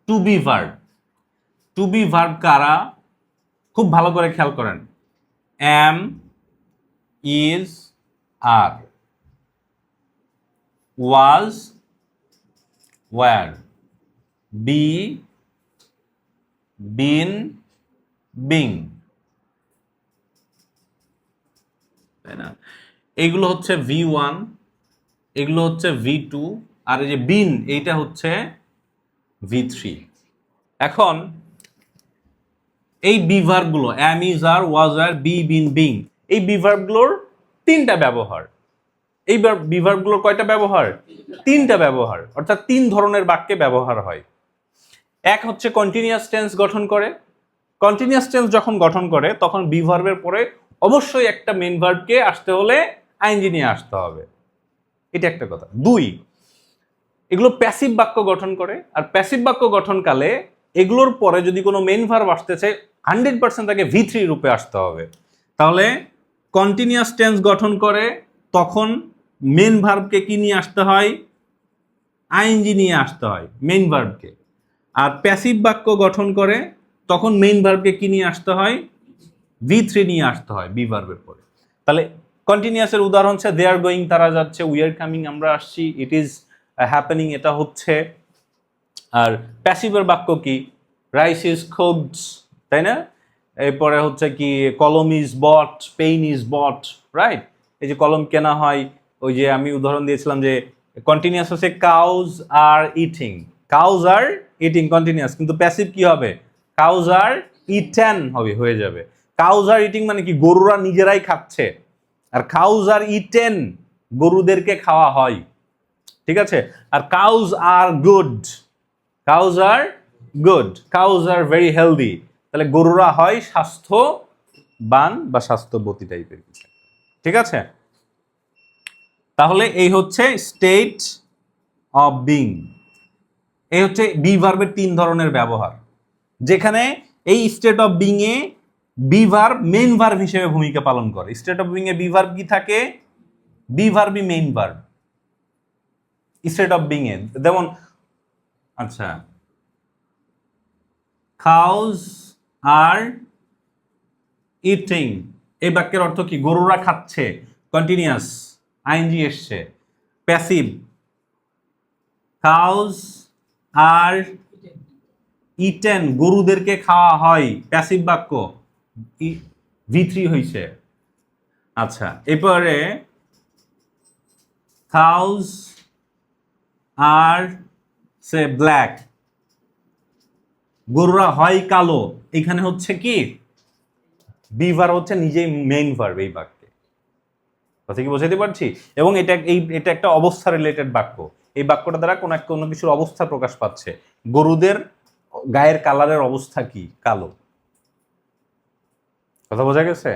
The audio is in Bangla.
Two be verb. To be verb কারা? খুব ভালো করে খেয়াল করেন। Am, is, are, was, were, be, been, being, তাই না? এগুলো হচ্ছে V1, এগুলো হচ্ছে V2, আর এই যে বিন এইটা হচ্ছে V3। এখন এই বিভার্বগুলো am, is, are, was, are, be, been, being, এই বিভার্বগুলোর তিনটা ব্যবহার। এই বিভার্বগুলোর কয়টা ব্যবহার? তিনটা ব্যবহার, অর্থাৎ তিন ধরনের বাক্যে ব্যবহার হয়। এক হচ্ছে কন্টিনিউয়াস টেন্স গঠন করে। কন্টিনিউয়াস টেন্স যখন গঠন করে তখন বি ভার্বের পরে অবশ্যই একটা মেন ভার্বকে আসতে হলে আইএনজি নিয়ে আসতে হবে, এটা একটা কথা। দুই, এগুলো প্যাসিভ বাক্য গঠন করে, আর প্যাসিভ বাক্য গঠনকালে এগুলোর পরে যদি কোনো মেন ভার্ব আসতেছে 100% তাকে V3 রূপে আসতে হবে। তাহলে কন্টিনিউয়াস টেন্স গঠন করে তখন মেন ভার্বকে কি নিয়ে আসতে হয়? আইএনজি নিয়ে আসতে হয় মেন ভার্বকে। আর প্যাসিভ বাক্য গঠন করে তখন মেইন ভার্বকে কি নিয়ে আসতে হয়? V3 নিয়ে আসতে হয় বি ভার্বের পরে। তাহলে কন্টিনিউয়াসের উদাহরণ হচ্ছে দে আর গোয়িং, তারা যাচ্ছে, উই আর কামিং, আমরা আসছি, ইট ইজ হ্যাপেনিং, এটা হচ্ছে। আর প্যাসিভের বাক্য কি? রাইস ইজ কুকড, তাই না? এরপরে হচ্ছে কি কলম is bought, pen is bought, right? এই যে কলম কেনা হয়, ওই যে আমি উদাহরণ দিয়েছিলাম যে কন্টিনিউয়াস হচ্ছে cows are eating, cows are eating continuous, কিন্তু প্যাসিভ কি হবে? কাউজ আর ইটেন হবে, হয়ে যাবে। কাউজ আর ইটিং মানে কি? গরুরা নিজেরাই খাচ্ছে, আর কাউজ আর ইটেন গরুদেরকে খাওয়া হয়, ঠিক আছে? আর cows are good, cows are good, cows are very healthy, তাহলে গরুরা হয় স্বাস্থ্যবান বা স্বাস্থ্যবতী টাইপের কিছু, ঠিক আছে? তাহলে এই হচ্ছে স্টেট অফ বিং। এই হচ্ছে বি ভার্বের তিন ধরনের ব্যবহার, যেখানে এই state of being a be verb main verb হিসেবে ভূমিকা পালন করে। State of being a be verb কি থাকে? বি ভার্বই main verb state of being a. যেমন আচ্ছা, কাউজ আর ইটিং, এই বাক্যের অর্থ কি? গরুরা খাচ্ছে, কন্টিনিউয়াস, আইএনজি এসছে। প্যাসিভ, কাউজ আর ইটেন, গরুদেরকে খাওয়া হয়, প্যাসিভ বাক্য, V3 হইছে। আচ্ছা, এরপরে কাউজ আর সে ব্ল্যাক, গরুরা হয় কালো, এখানে হচ্ছে কি বি ভার্ব হচ্ছে নিজেই মেইন ভার্ব এই বাক্যে। কথা কি বোঝাতে পারছি? এবং এটা একটা অবস্থা রিলেটেড বাক্য। এই বাক্যটা দ্বারা কোনো কিছুর অবস্থা প্রকাশ পাচ্ছে। গরুদের গায়ের কালারের অবস্থা কি? কালো। কথা বোঝা গেছে?